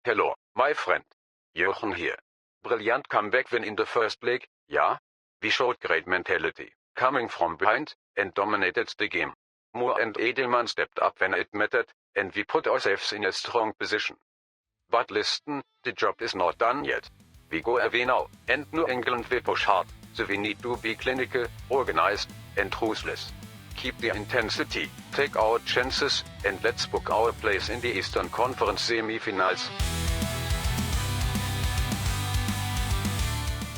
Hello, my friend. Jochen here. Brilliant comeback win in the first leg, yeah? We showed great mentality, coming from behind, and dominated the game. Moore and Edelman stepped up when it mattered, and we put ourselves in a strong position. But listen, the job is not done yet. We go away now, and New England will push hard, so we need to be clinical, organized, and ruthless. Keep the intensity, take our chances, and let's book our place in the Eastern Conference semi-finals.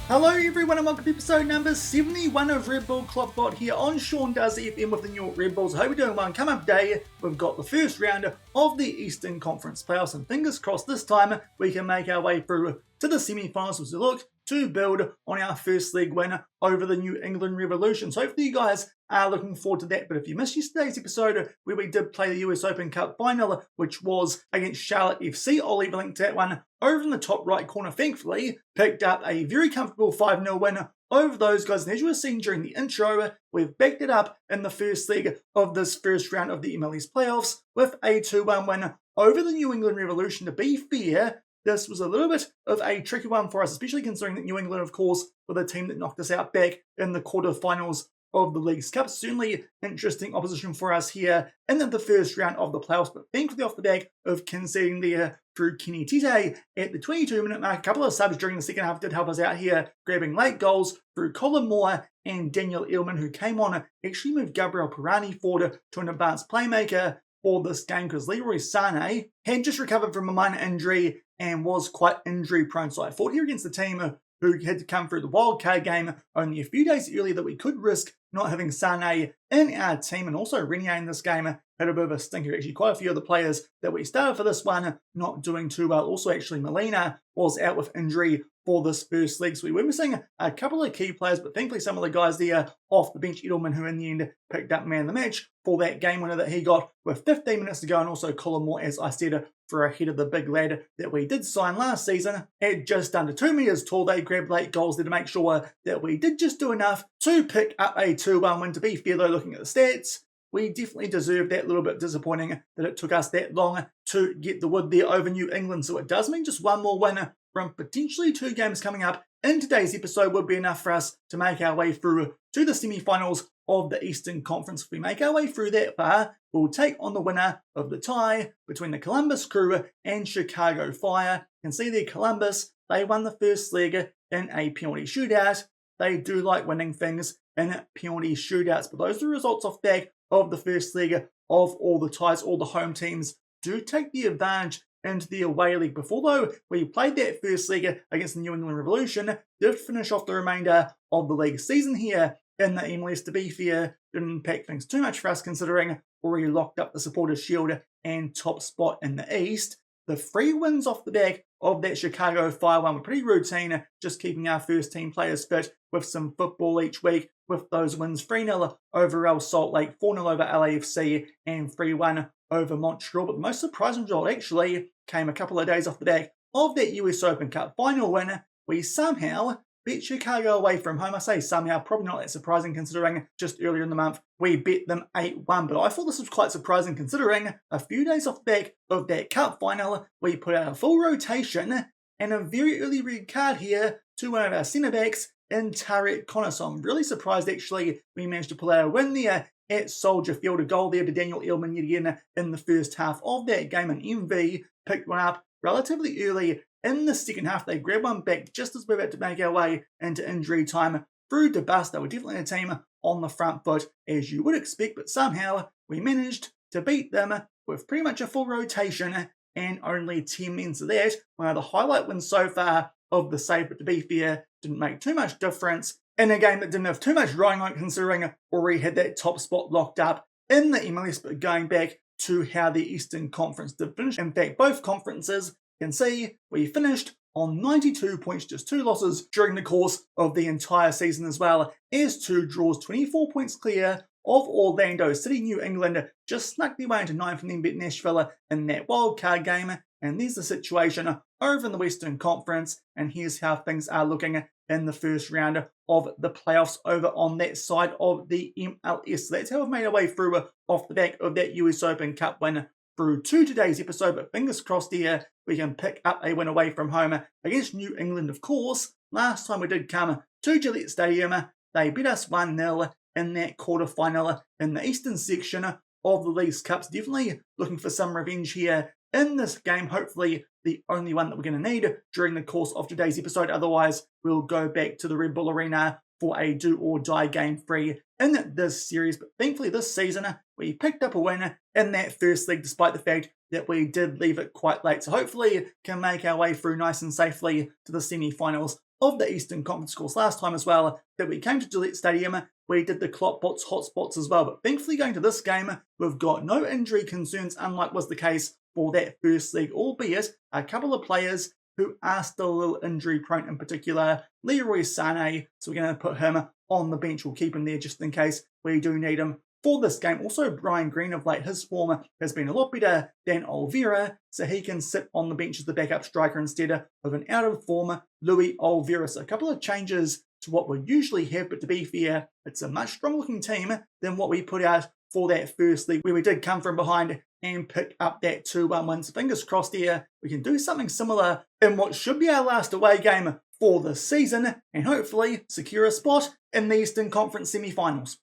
Hello everyone and welcome to episode number 71 of Red Bull KloppBot here on Sean Does FM with the New York Red Bulls. I hope you're doing well. Come up day, we've got the first round of the Eastern Conference Playoffs, and fingers crossed this time we can make our way through to the semi-finals as we look to build on our first leg win over the New England Revolution. So hopefully you guys are looking forward to that. But if you missed yesterday's episode where we did play the US Open Cup final, which was against Charlotte FC, I'll leave a link to that one over in the top right corner. Thankfully, picked up a very comfortable 5-0 win over those guys. And as you were seeing during the intro, we've backed it up in the first leg of this first round of the MLS Playoffs with a 2-1 win over the New England Revolution. To be fair, this was a little bit of a tricky one for us, especially considering that New England, of course, were the team that knocked us out back in the quarterfinals of the League's Cup. Certainly interesting opposition for us here in the first round of the playoffs, but thankfully off the back of conceding there through Kenny Tite at the 22-minute mark. A couple of subs during the second half did help us out here, grabbing late goals through Colin Moore and Daniel Edelman, who came on, actually moved Gabriel Pirani forward to an advanced playmaker for this game because Leroy Sané had just recovered from a minor injury and was quite injury prone. So I thought here against the team who had to come through the wildcard game only a few days earlier that we could risk not having Sané in our team. And also Renier in this game had a bit of a stinker. Actually, quite a few of the players that we started for this one not doing too well. Also, actually, Molina was out with injury for this first leg. So we were missing a couple of key players, but thankfully some of the guys there off the bench, Edelman, who in the end picked up man of the match for that game winner that he got with 15 minutes to go, and also Colin Moore, as I said, for ahead of the big lad that we did sign last season at just under 2 meters tall. They grabbed late goals there to make sure that we did just do enough to pick up a 2-1 win. To be fair though, looking at the stats, we definitely deserved that. A little bit disappointing that it took us that long to get the wood there over New England. So it does mean just one more win from potentially 2 games coming up in today's episode would be enough for us to make our way through to the semi-finals of the Eastern Conference. If we make our way through that far, we'll take on the winner of the tie between the Columbus Crew and Chicago Fire. You can see there Columbus, they won the first leg in a penalty shootout. They do like winning things in penalty shootouts, but those are the results off back of the first leg of all the ties. All the home teams do take the advantage into the away league. Before though, we played that first leg against the New England Revolution, did finish off the remainder of the league season here in the MLS. To be fair, didn't impact things too much for us considering already locked up the Supporters' Shield and top spot in the East. The 3 wins off the back of that Chicago Fire one were pretty routine, just keeping our first team players fit with some football each week with those wins. 3-0 over El Salt Lake, 4-0 over LAFC, and 3-1 over Montreal. But the most surprising result actually came a couple of days off the back of that US Open Cup final win. We somehow beat Chicago away from home. I say somehow, probably not that surprising considering just earlier in the month we beat them 8-1. But I thought this was quite surprising considering a few days off the back of that cup final, we put out a full rotation and a very early red card here to one of our centre backs in Tarek Connor. So I'm really surprised actually we managed to pull out a win there at Soldier Field. A goal there to Daniel Edelman yet again in the first half of that game, and MV picked one up relatively early in the second half. They grabbed one back just as we're about to make our way into injury time through DeBus. They were definitely a team on the front foot as you would expect, but somehow we managed to beat them with pretty much a full rotation and only 10 minutes of that. One of the highlight wins so far of the save, but to be fair, didn't make too much difference in a game that didn't have too much riding on it considering already had that top spot locked up in the MLS. But going back to how the Eastern Conference did finish, in fact both conferences, you can see we finished on 92 points, just 2 losses during the course of the entire season as well as 2 draws, 24 points clear of Orlando City. New England just snuck their way into 9th and then beat Nashville in that wildcard game. And there's the situation over in the Western Conference, and here's how things are looking in the first round of the playoffs over on that side of the MLS. So that's how we've made our way through off the back of that US Open Cup win through to today's episode, but fingers crossed here we can pick up a win away from home against New England, of course. Last time we did come to Gillette Stadium, they beat us 1-0 in that quarter-final in the Eastern section of the League's Cups. Definitely looking for some revenge here in this game, hopefully the only one that we're going to need during the course of today's episode. Otherwise, we'll go back to the Red Bull Arena for a do-or-die game 3 in this series. But thankfully this season, we picked up a win in that first leg, despite the fact that we did leave it quite late. So hopefully can make our way through nice and safely to the semi-finals of the Eastern Conference. Course last time as well that we came to Gillette Stadium, we did the KloppBot's hotspots as well. But thankfully going to this game, we've got no injury concerns, unlike was the case for that first leg, albeit a couple of players who are still a little injury prone, in particular Leroy Sané. So we're going to put him on the bench. We'll keep him there just in case we do need him for this game. Also, Brian Green of late, his form has been a lot better than Oliveira, so he can sit on the bench as the backup striker instead of an out-of-form Louis Oliveira. So a couple of changes to what we usually have, but to be fair, it's a much stronger-looking team than what we put out for that first league, where we did come from behind and pick up that 2-1 win. So fingers crossed here, we can do something similar in what should be our last away game for the season, and hopefully secure a spot in the Eastern Conference semi-finals.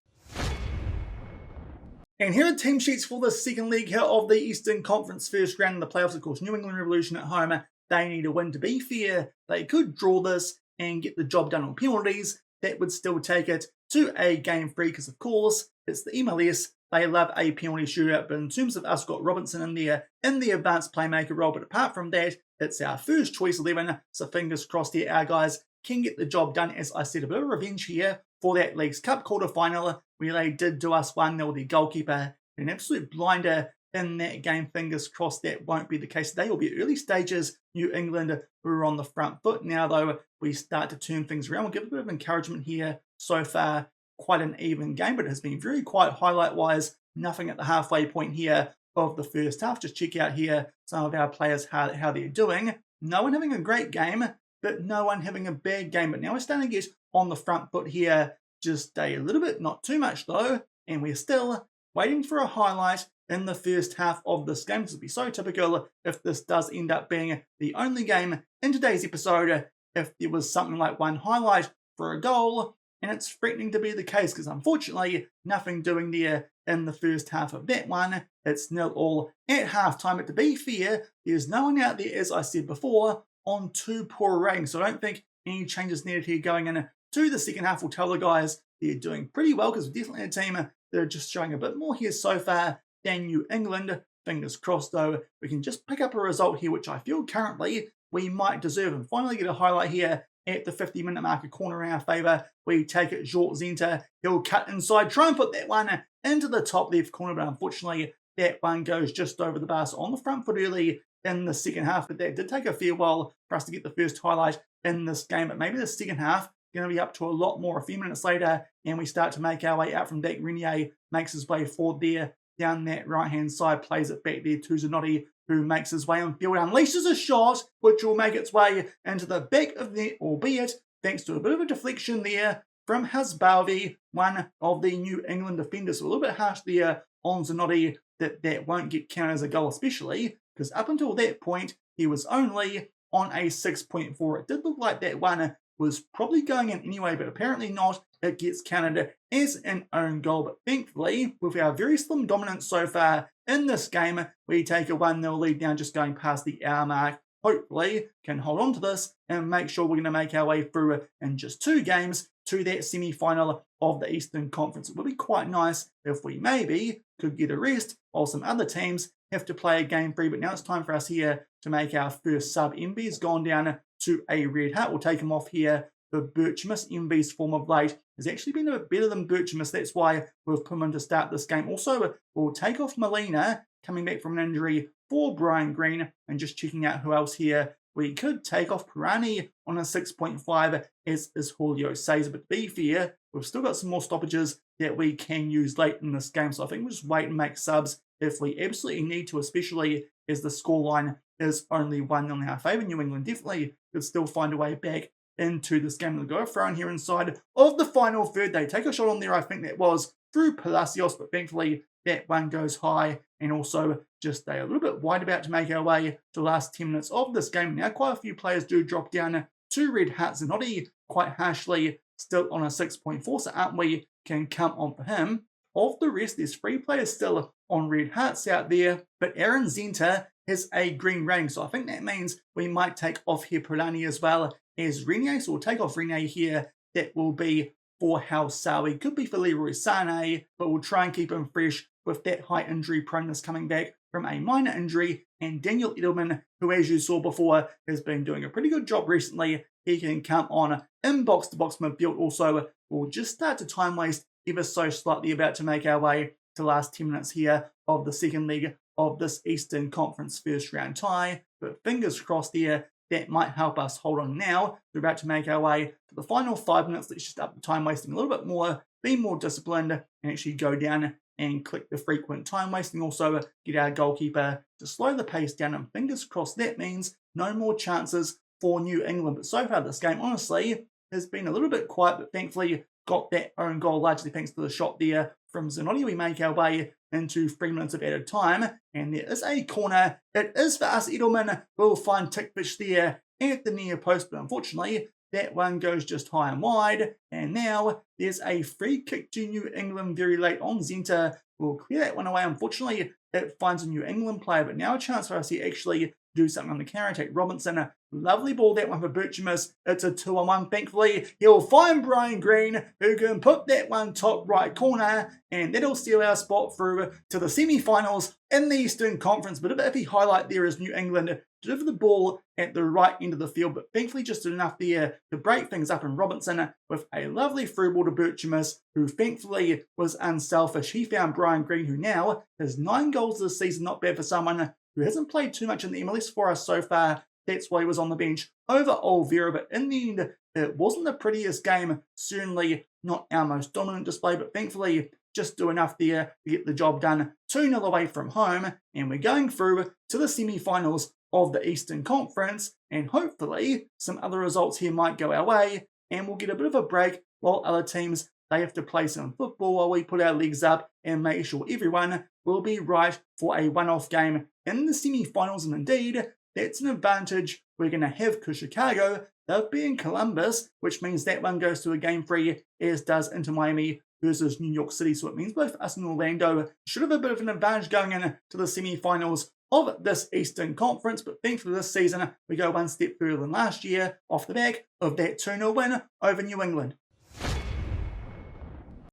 And here are team sheets for the second leg here of the Eastern Conference first round of the playoffs. Of course, New England Revolution at home, they need a win. To be fair, they could draw this and get the job done on penalties. That would still take it to a game 3, because of course, it's the MLS. They love a penalty shootout, but in terms of us, got Robinson in there in the advanced playmaker role. But apart from that, it's our first choice 11, so fingers crossed here our guys can get the job done. As I said, a bit of revenge here for that League's Cup quarter-final, where they did do us 1-0. The goalkeeper, an absolute blinder in that game. Fingers crossed that won't be the case. They will be early stages. New England, who are on the front foot now, though, we start to turn things around. We'll give a bit of encouragement here so far. Quite an even game, but it has been very quiet highlight-wise. Nothing at the halfway point here of the first half. Just check out here some of our players, how they're doing. No one having a great game, but no one having a bad game. But now we're starting to get on the front foot here just a little bit, not too much though, and we're still waiting for a highlight in the first half of this game. This would be so typical if this does end up being the only game in today's episode, if there was something like one highlight for a goal, and it's threatening to be the case, because unfortunately nothing doing there in the first half of that one. It's 0-0 at halftime. But to be fair, there's no one out there, as I said before, on too poor a rating, so I don't think any changes needed here going in to the second half. Will tell the guys they're doing pretty well, because we're definitely a team that are just showing a bit more here so far than New England. Fingers crossed though, we can just pick up a result here, which I feel currently we might deserve, and finally get a highlight here at the 50-minute mark. A corner in our favour. We take it, Jort Zenta, he'll cut inside, try and put that one into the top left corner, but unfortunately that one goes just over the bar. So on the front foot early in the second half, but that did take a fair while for us to get the first highlight in this game. But maybe the second half going to be up to a lot more. A few minutes later, and we start to make our way out from back. Renier makes his way forward there down that right-hand side, plays it back there to Zanotti, who makes his way on field, unleashes a shot, which will make its way into the back of the net, albeit thanks to a bit of a deflection there from Hasbalvi, one of the New England defenders. So a little bit harsh there on Zanotti, that won't get counted as a goal, especially because up until that point, he was only on a 6.4. It did look like that one was probably going in anyway, but apparently not. It gets counted as an own goal. But thankfully, with our very slim dominance so far in this game, we take a 1-0 lead now, just going past the hour mark. Hopefully, can hold on to this and make sure we're going to make our way through in just 2 games to that semi-final of the Eastern Conference. It would be quite nice if we maybe could get a rest while some other teams have to play a game 3. But now it's time for us here to make our first sub. MB's gone down to a red heart. We'll take him off here for Birchmas. MB's form of late has actually been a bit better than Birchmas. That's why we've put him in to start this game. Also, we'll take off Molina, coming back from an injury, for Brian Green, and just checking out who else here. We could take off Pirani on a 6.5, as is Julio Cesar. But to be fair, we've still got some more stoppages that we can use late in this game. So I think we'll just wait and make subs if we absolutely need to, especially as the scoreline is only 1-0 in our favour. New England definitely could still find a way back into this game. They'll go thrown here inside of the final third. They take a shot on there, I think that was through Palacios, but thankfully that one goes high, and also just stay a little bit wide about to make our way to the last 10 minutes of this game. Now, quite a few players do drop down to red hats, and Zanotti quite harshly still on a 6.4, so Aren't We can come on for him. Of the rest, there's 3 players still on red hats out there, but Aaron Zenta has a green rating, so I think that means we might take off here Polani as well as Renier, so we'll take off Renier here. That will be for Hausawi. Could be for Leroy Sané, but we'll try and keep him fresh with that high injury proneness coming back from a minor injury. And Daniel Edelman, who as you saw before, has been doing a pretty good job recently. He can come on in box-to-box midfield. Also, we'll just start to time waste ever so slightly, about to make our way to the last 10 minutes here of the second leg of this Eastern Conference first round tie. But fingers crossed there, that might help us hold on now. We're about to make our way to the final 5 minutes. Let's just up the time wasting a little bit more, be more disciplined, and actually go down and click the frequent time wasting. Also, get our goalkeeper to slow the pace down, and fingers crossed that means no more chances for New England. But so far this game, honestly, has been a little bit quiet, but thankfully got that own goal largely thanks to the shot there from Zanotti. We make our way into 3 minutes of added time, and there is a corner. It is for us. Edelman will find Tickfish there at the near post, but unfortunately that one goes just high and wide. And now there's a free kick to New England very late on. Zenta will clear that one away. Unfortunately, it finds a New England player, but now a chance for us to actually do something on the counter attack. Robinson, lovely ball, that one for Birchimus. It's a 2-on-1. Thankfully, he'll find Brian Green, who can put that one top right corner, and that'll steal our spot through to the semi-finals in the Eastern Conference. But a bit of a highlight there is New England deliver the ball at the right end of the field, but thankfully just did enough there to break things up, and Robinson with a lovely through ball to Birchimus, who thankfully was unselfish. He found Brian Green, who now has 9 goals this season. Not bad for someone who hasn't played too much in the MLS for us so far. That's why he was on the bench over Olvera, but in the end, it wasn't the prettiest game. Certainly not our most dominant display, but thankfully just do enough there to get the job done. 2-0 away from home, and we're going through to the semi-finals of the Eastern Conference, and hopefully some other results here might go our way, and we'll get a bit of a break while other teams, they have to play some football while we put our legs up and make sure everyone will be right for a one-off game in the semi-finals. And indeed, that's an advantage we're going to have because Chicago, they'll be in Columbus, which means that one goes to a game free, as does Inter Miami versus New York City. So it means both us and Orlando should have a bit of an advantage going into the semi-finals of this Eastern Conference. But thankfully this season, we go one step further than last year off the back of that 2-0 win over New England.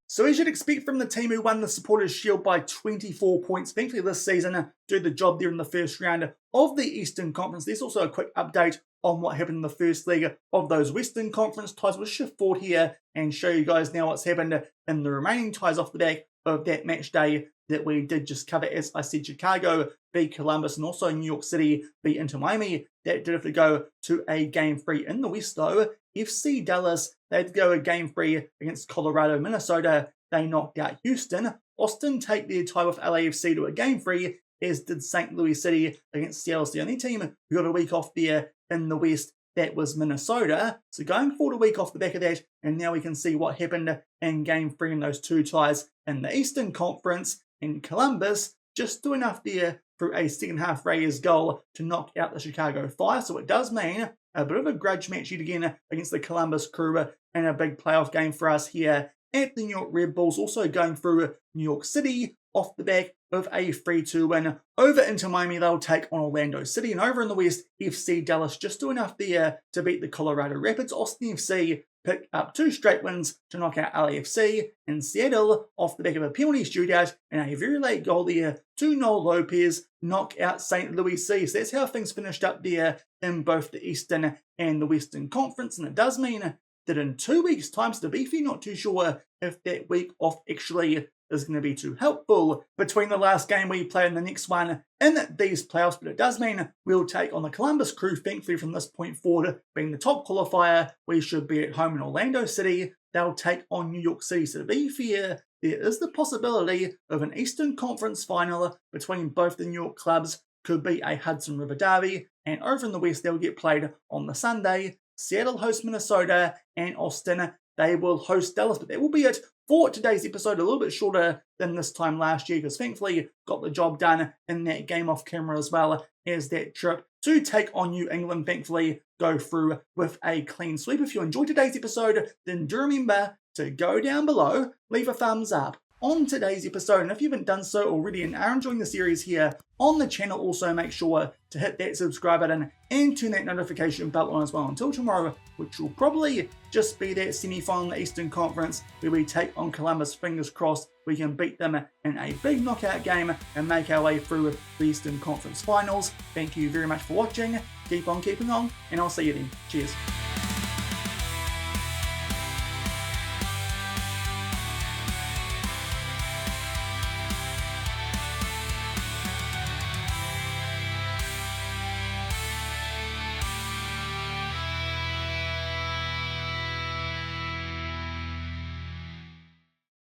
So as you'd expect from the team who won the Supporters' Shield by 24 points, thankfully this season do the job there in the first round of the Eastern Conference. There's also a quick update on what happened in the first leg of those Western Conference ties. We'll shift forward here and show you guys now what's happened in the remaining ties off the back of that match day that we did just cover. As I said, Chicago beat Columbus, and also New York City beat Inter Miami. That did have to go to a game free. In the West though, FC Dallas, they had to go a game free against Colorado. Minnesota, they knocked out Houston. Austin take their tie with LAFC to a game free, as did St. Louis City against Seattle. The only team who got a week off there in the West, that was Minnesota. So going forward a week off the back of that, and now we can see what happened in game free in those two ties in the Eastern Conference. In Columbus, just do enough there through a second half Reyes goal to knock out the Chicago Fire. So it does mean a bit of a grudge match yet again against the Columbus Crew, and a big playoff game for us here at the New York Red Bulls. Also going through New York City off the back of a 3-2 win over Inter Miami. They'll take on Orlando City. And over in the West, FC Dallas just do enough there to beat the Colorado Rapids. Austin FC pick up 2 straight wins to knock out LAFC. And Seattle, off the back of a penalty shootout and a very late goal there to Noel Lopez, knock out St. Louis City. So that's how things finished up there in both the Eastern and the Western Conference. And it does mean that in 2 weeks' time, so to be fair, not too sure if that week off actually is going to be too helpful between the last game we play and the next one in these playoffs, but it does mean we'll take on the Columbus Crew. Thankfully, from this point forward, being the top qualifier, we should be at home in Orlando City. They'll take on New York City. So to be fair, there is the possibility of an Eastern Conference final between both the New York clubs. Could be a Hudson River derby, and over in the West, they'll get played on the Sunday. Seattle hosts Minnesota, and Austin, they will host Dallas. But that will be it for today's episode, a little bit shorter than this time last year, because thankfully got the job done in that game off camera as well as that trip to take on New England, thankfully go through with a clean sweep. If you enjoyed today's episode, then do remember to go down below, leave a thumbs up on today's episode, and if you haven't done so already and are enjoying the series here on the channel, also make sure to hit that subscribe button and turn that notification bell on as well. Until tomorrow, which will probably just be that semi-final in the Eastern Conference where we take on Columbus. Fingers crossed we can beat them in a big knockout game and make our way through the Eastern Conference Finals. Thank you very much for watching, keep on keeping on, and I'll see you then. Cheers.